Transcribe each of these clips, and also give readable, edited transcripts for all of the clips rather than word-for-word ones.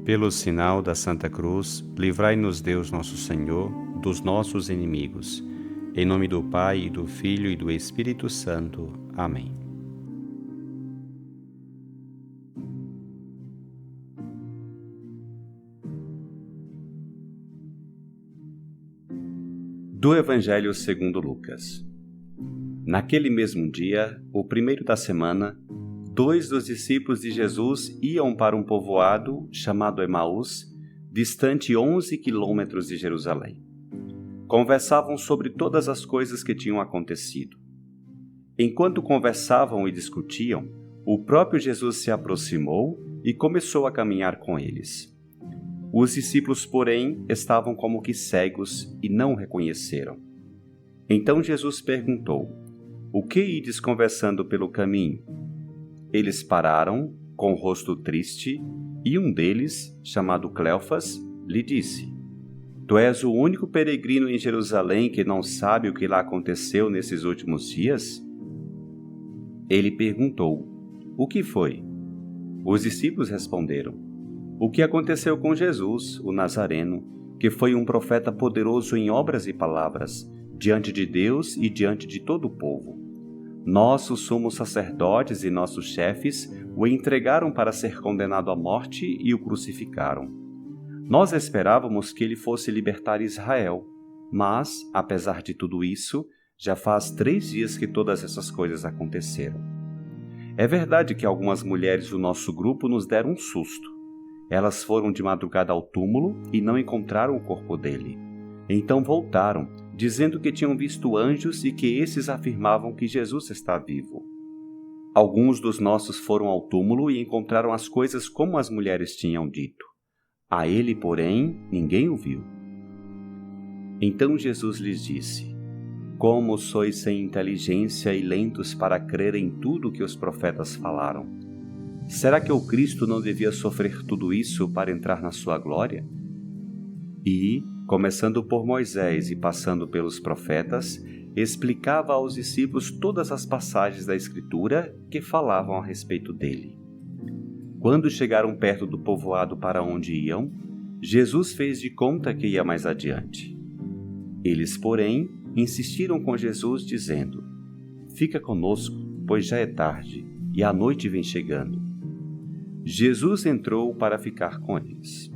Pelo sinal da Santa Cruz, livrai-nos Deus nosso Senhor dos nossos inimigos. Em nome do Pai, e do Filho e do Espírito Santo. Amém. Do Evangelho segundo Lucas. Naquele mesmo dia, o primeiro da semana, 2 dos discípulos de Jesus iam para um povoado chamado Emaús, distante 11 quilômetros de Jerusalém. Conversavam sobre todas as coisas que tinham acontecido. Enquanto conversavam e discutiam, o próprio Jesus se aproximou e começou a caminhar com eles. Os discípulos, porém, estavam como que cegos e não o reconheceram. Então Jesus perguntou: "O que ides conversando pelo caminho?" Eles pararam, com o rosto triste, e um deles, chamado Cleofas, lhe disse: "Tu és o único peregrino em Jerusalém que não sabe o que lá aconteceu nesses últimos dias?" Ele perguntou: "O que foi?" Os discípulos responderam: "O que aconteceu com Jesus, o Nazareno, que foi um profeta poderoso em obras e palavras, diante de Deus e diante de todo o povo. Nossos sumos sacerdotes e nossos chefes o entregaram para ser condenado à morte e o crucificaram. Nós esperávamos que ele fosse libertar Israel, mas, apesar de tudo isso, já faz 3 dias que todas essas coisas aconteceram. É verdade que algumas mulheres do nosso grupo nos deram um susto. Elas foram de madrugada ao túmulo e não encontraram o corpo dele. Então voltaram, dizendo que tinham visto anjos e que esses afirmavam que Jesus está vivo. Alguns dos nossos foram ao túmulo e encontraram as coisas como as mulheres tinham dito. A ele, porém, ninguém o viu." Então Jesus lhes disse: "Como sois sem inteligência e lentos para crer em tudo que os profetas falaram? Será que o Cristo não devia sofrer tudo isso para entrar na sua glória?" E, começando por Moisés e passando pelos profetas, explicava aos discípulos todas as passagens da Escritura que falavam a respeito dele. Quando chegaram perto do povoado para onde iam, Jesus fez de conta que ia mais adiante. Eles, porém, insistiram com Jesus, dizendo: "Fica conosco, pois já é tarde, e a noite vem chegando." Jesus entrou para ficar com eles.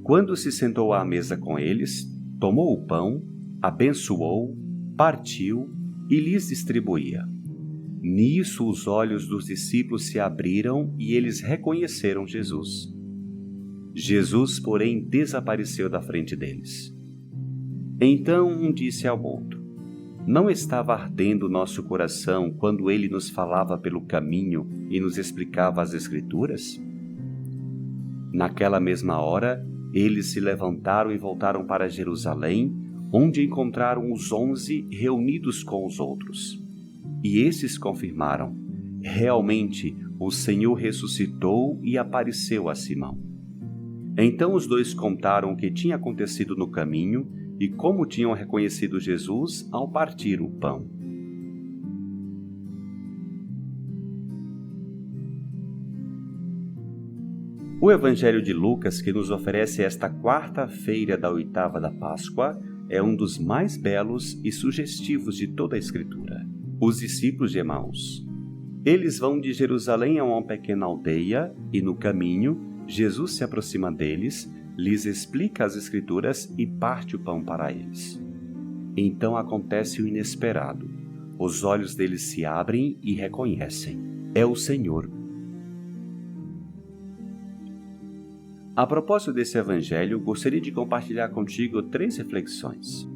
Quando se sentou à mesa com eles, tomou o pão, abençoou, partiu e lhes distribuía. Nisso os olhos dos discípulos se abriram e eles reconheceram Jesus. Jesus, porém, desapareceu da frente deles. Então um disse ao outro: "Não estava ardendo nosso coração quando ele nos falava pelo caminho e nos explicava as Escrituras?" Naquela mesma hora, eles se levantaram e voltaram para Jerusalém, onde encontraram os 11 reunidos com os outros. E esses confirmaram: "Realmente, o Senhor ressuscitou e apareceu a Simão." Então os dois contaram o que tinha acontecido no caminho e como tinham reconhecido Jesus ao partir o pão. O Evangelho de Lucas, que nos oferece esta quarta-feira da 8ª da Páscoa, é um dos mais belos e sugestivos de toda a Escritura. Os discípulos de Emaús. Eles vão de Jerusalém a uma pequena aldeia e, no caminho, Jesus se aproxima deles, lhes explica as Escrituras e parte o pão para eles. Então acontece o inesperado. Os olhos deles se abrem e reconhecem: é o Senhor. A propósito desse evangelho, gostaria de compartilhar contigo 3 reflexões.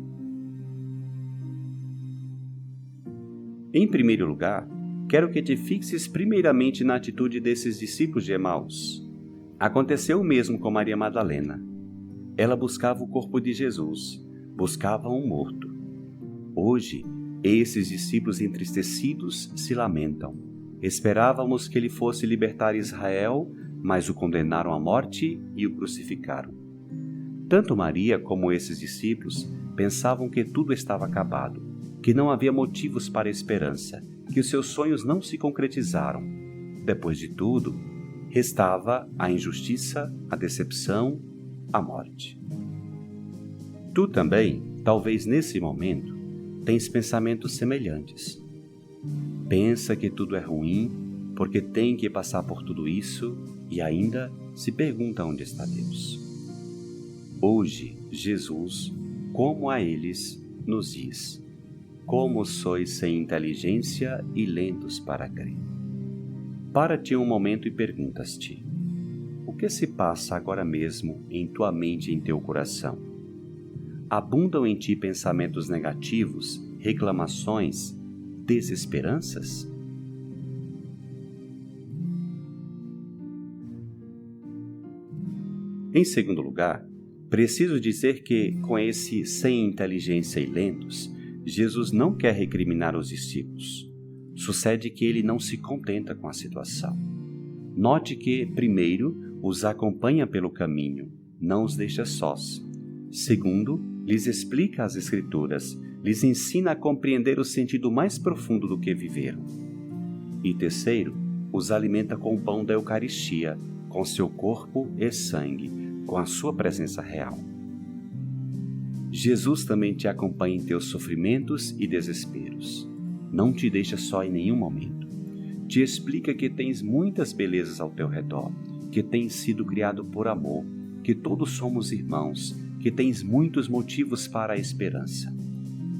Em primeiro lugar, quero que te fixes primeiramente na atitude desses discípulos de Emaús. Aconteceu o mesmo com Maria Madalena. Ela buscava o corpo de Jesus, buscava um morto. Hoje, esses discípulos entristecidos se lamentam. Esperávamos que ele fosse libertar Israel, mas o condenaram à morte e o crucificaram. Tanto Maria como esses discípulos pensavam que tudo estava acabado, que não havia motivos para a esperança, que os seus sonhos não se concretizaram. Depois de tudo, Restava a injustiça, a decepção, a morte. Tu também, talvez nesse momento, tens pensamentos semelhantes. Pensa que tudo é ruim, porque tem que passar por tudo isso e ainda se pergunta onde está Deus. Hoje, Jesus, como a eles, nos diz: como sois sem inteligência e lentos para crer. Para-te um momento e perguntas-te: o que se passa agora mesmo em tua mente e em teu coração? Abundam em ti pensamentos negativos, reclamações, desesperanças? Em segundo lugar, preciso dizer que, com esse sem inteligência e lentos, Jesus não quer recriminar os discípulos. Sucede que ele não se contenta com a situação. Note que, primeiro, os acompanha pelo caminho, não os deixa sós. Segundo, lhes explica as Escrituras, lhes ensina a compreender o sentido mais profundo do que viveram. E terceiro, os alimenta com o pão da Eucaristia, com seu corpo e sangue, com a sua presença real. Jesus também te acompanha em teus sofrimentos e desesperos. Não te deixa só em nenhum momento. Te explica que tens muitas belezas ao teu redor, que tens sido criado por amor, que todos somos irmãos, que tens muitos motivos para a esperança.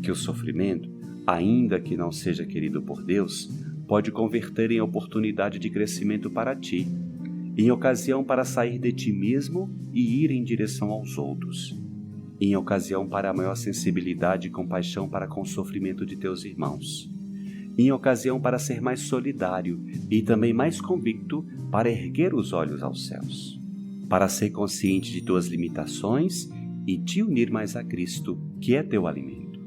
Que o sofrimento, ainda que não seja querido por Deus, pode converter em oportunidade de crescimento para ti, em ocasião para sair de ti mesmo e ir em direção aos outros, em ocasião para a maior sensibilidade e compaixão para com o sofrimento de teus irmãos, em ocasião para ser mais solidário e também mais convicto para erguer os olhos aos céus, para ser consciente de tuas limitações e te unir mais a Cristo, que é teu alimento.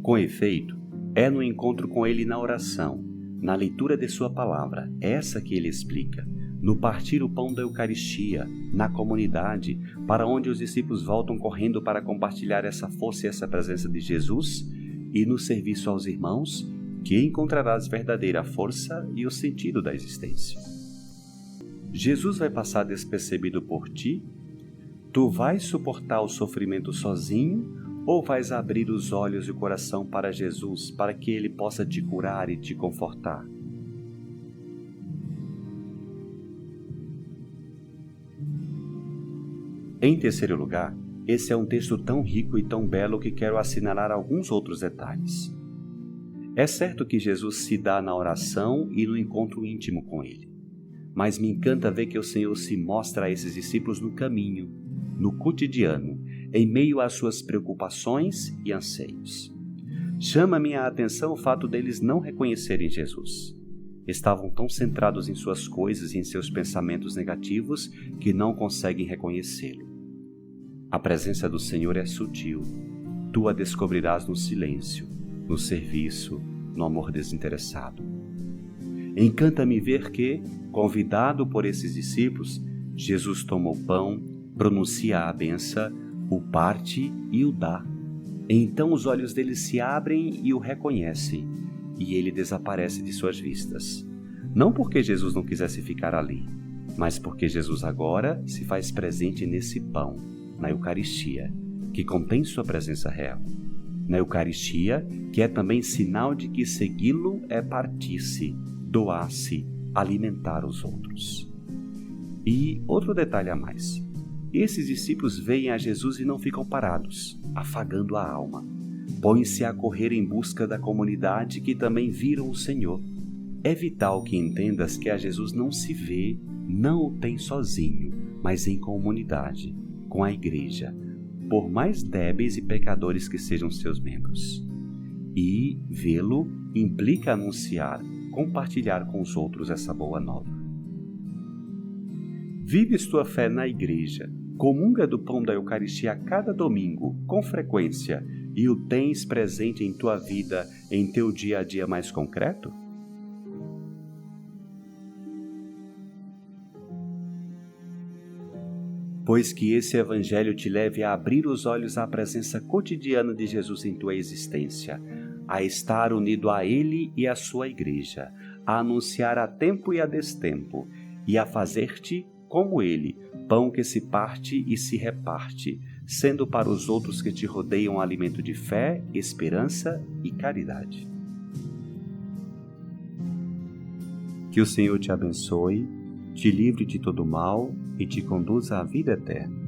Com efeito, é no encontro com Ele na oração, na leitura de sua palavra, essa que Ele explica, no partir o pão da Eucaristia, na comunidade, para onde os discípulos voltam correndo para compartilhar essa força e essa presença de Jesus, e no serviço aos irmãos, que encontrarás verdadeira força e o sentido da existência. Jesus vai passar despercebido por ti? Tu vais suportar o sofrimento sozinho ou vais abrir os olhos e o coração para Jesus, para que Ele possa te curar e te confortar? Em terceiro lugar, esse é um texto tão rico e tão belo que quero assinalar alguns outros detalhes. É certo que Jesus se dá na oração e no encontro íntimo com Ele, mas me encanta ver que o Senhor se mostra a esses discípulos no caminho, no cotidiano, em meio às suas preocupações e anseios. Chama-me a atenção o fato deles não reconhecerem Jesus. Estavam tão centrados em suas coisas e em seus pensamentos negativos que não conseguem reconhecê-lo. A presença do Senhor é sutil. Tu a descobrirás no silêncio, no serviço, no amor desinteressado. Encanta-me ver que, convidado por esses discípulos, Jesus toma o pão, pronuncia a benção, o parte e o dá. Então os olhos deles se abrem e o reconhecem, e ele desaparece de suas vistas. Não porque Jesus não quisesse ficar ali, mas porque Jesus agora se faz presente nesse pão, na Eucaristia, que contém sua presença real. Na Eucaristia, que é também sinal de que segui-lo é partir-se, doar-se, alimentar os outros. E outro detalhe a mais. Esses discípulos veem a Jesus e não ficam parados, afagando a alma. Põem-se a correr em busca da comunidade que também viram o Senhor. É vital que entendas que a Jesus não se vê, não o tem sozinho, mas em comunidade, com a Igreja, por mais débeis e pecadores que sejam seus membros. E vê-lo implica anunciar, compartilhar com os outros essa boa nova. Vives tua fé na Igreja, comunga do pão da Eucaristia a cada domingo, com frequência, e o tens presente em tua vida, em teu dia a dia mais concreto? Pois que esse Evangelho te leve a abrir os olhos à presença cotidiana de Jesus em tua existência, a estar unido a Ele e à sua Igreja, a anunciar a tempo e a destempo, e a fazer-te como ele, pão que se parte e se reparte, sendo para os outros que te rodeiam alimento de fé, esperança e caridade. Que o Senhor te abençoe, te livre de todo mal e te conduza à vida eterna.